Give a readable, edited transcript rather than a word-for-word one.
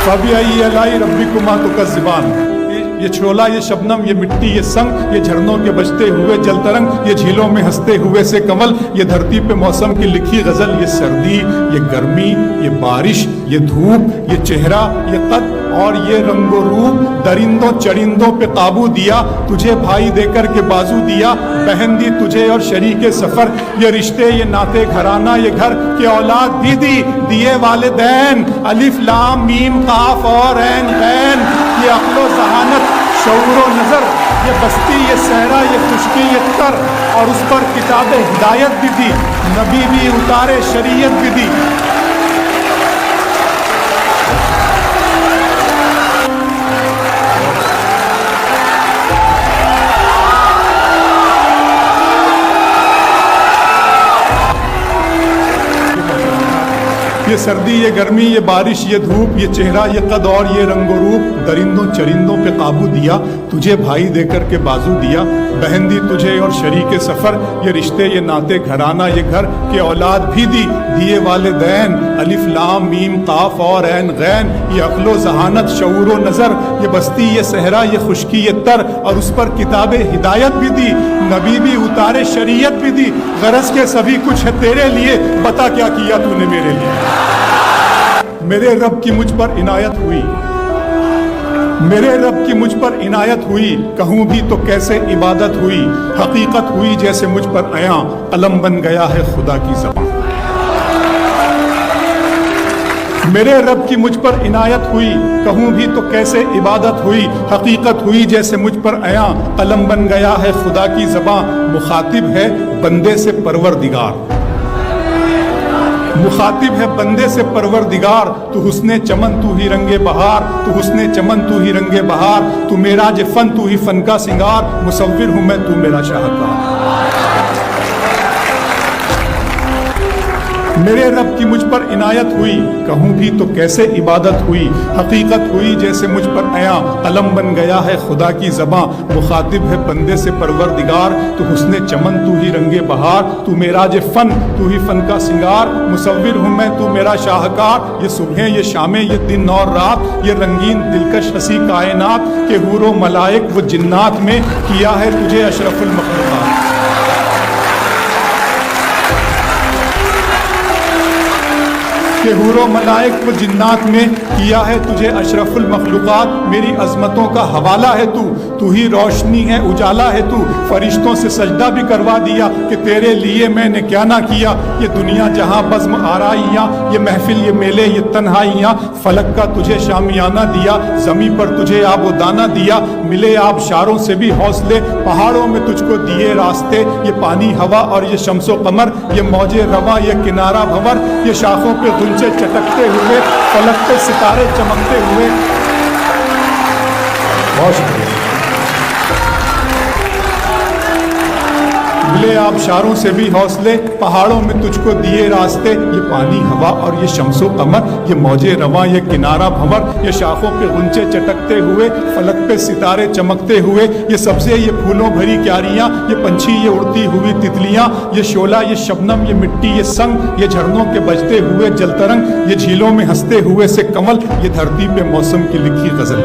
فَبِأَيِّ آلَاءِ رَبِّكُمَا تُكَذِّبَانِ، یہ چھولا، یہ شبنم، یہ مٹی، یہ سنگ، یہ جھرنوں کے بجتے ہوئے جل ترنگ، یہ جھیلوں میں ہنستے ہوئے سے کمل، یہ دھرتی پہ موسم کی لکھی غزل، یہ سردی، یہ گرمی، یہ بارش، یہ دھوپ، یہ چہرہ، یہ قد اور یہ رنگ و روپ، درندوں چرندوں پہ قابو دیا، تجھے بھائی دے کر کے بازو دیا، بہن دی تجھے اور شریک سفر، یہ رشتے، یہ ناطے گھرانہ، یہ گھر کی اولاد بھی دی، دیے والدین، الف لام میم قاف اور عین غین، یہ عقل و ذہانت، شعور و نظر، یہ بستی، یہ صحرا، یہ خشکی، یہ تر، اور اس پر کتاب ہدایت بھی دی، نبی بھی اتارے، شریعت بھی دی۔ یہ سردی، یہ گرمی، یہ بارش، یہ دھوپ، یہ چہرہ، یہ قد اور یہ رنگ و روپ، درندوں چرندوں پہ قابو دیا، تجھے بھائی دے کر کے بازو دیا، بہن دی تجھے اور شریک سفر، یہ رشتے، یہ ناطے گھرانہ، یہ گھر کے اولاد بھی دی، دیے والدین، الف لام میم قاف اور عین غین، یہ عقل و ذہانت، شعور و نظر، یہ بستی، یہ صحرا، یہ خشکی، یہ تر، اور اس پر کتاب ہدایت بھی دی، نبی بھی اتارے، شریعت بھی دی، غرض کے سبھی کچھ ہے تیرے لیے، بتا کیا کیا تو نے میرے لیے۔ میرے رب کی مجھ پر عنایت ہوئی، میرے رب کی مجھ پر عنایت ہوئی، کہوں بھی تو کیسے عبادت ہوئی، حقیقت ہوئی جیسے مجھ پر عیاں، قلم بن گیا ہے خدا کی زبان۔ میرے رب کی مجھ پر عنایت ہوئی، کہوں بھی تو کیسے عبادت ہوئی، حقیقت ہوئی جیسے مجھ پر عیاں، قلم بن گیا ہے خدا کی زبان۔ مخاطب ہے بندے سے پروردگار، مخاطب ہے بندے سے پروردگار، تو حسن چمن تو ہی رنگ بہار، تو حسن چمن تو ہی رنگ بہار، تو میرا جو فن تو ہی فن کا سنگار، مصور ہوں میں تو میرا شاہکار۔ میرے رب کی مجھ پر عنایت ہوئی، کہوں بھی تو کیسے عبادت ہوئی، حقیقت ہوئی جیسے مجھ پر عیاں، قلم بن گیا ہے خدا کی زباں۔ مخاطب ہے بندے سے پروردگار، تو حسن چمن تو ہی رنگ بہار، تو میرا جو فن تو ہی فن کا سنگار، مصور ہوں میں تو میرا شاہکار۔ یہ صبحیں، یہ شامیں، یہ دن اور رات، یہ رنگین دلکش ہنسی کائنات، کہ حور و ملائک و جنات میں کیا ہے تجھے اشرف المخلوقات۔ کہ حور و ملائک و جنات میں کیا ہے تجھے اشرف المخلوقات۔ میری عظمتوں کا حوالہ ہے تو ہی روشنی ہے، اجالا ہے تو، فرشتوں سے سجدہ بھی کروا دیا کہ تیرے لیے میں نے کیا نہ کیا۔ یہ دنیا جہاں بزم آرائیاں، یہ محفل، یہ میلے، یہ تنہائیاں، فلک کا تجھے شامیانہ دیا، زمین پر تجھے آب و دانہ دیا، ملے آبشاروں سے بھی حوصلے، پہاڑوں میں تجھ کو دیے راستے، یہ پانی ہوا اور یہ شمس و قمر، یہ موج رواں، یہ کنارہ بھنور، یہ شاخوں پہ غنچے چٹکتے ہوئے، فلک پہ ستارے چمکتے ہوئے۔ بہت شکریہ۔ ملے آبشاروں سے بھی حوصلے، پہاڑوں میں تجھ کو دیے راستے، یہ پانی ہوا اور یہ شمس و قمر، یہ موج رواں، یہ کنارہ بھنور، یہ شاخوں پہ غنچے چٹکتے ہوئے، فلک پہ ستارے چمکتے ہوئے، یہ سبزے، یہ پھولوں بھری کیاریاں، یہ پنچھی، یہ اڑتی ہوئی تتلیاں، یہ شعلہ، یہ شبنم، یہ مٹی، یہ سنگ، یہ جھرنوں کے بجتے ہوئے جل ترنگ، یہ جھیلوں میں ہنستے ہوئے سے کمل، یہ دھرتی پہ موسم کی لکھی غزل۔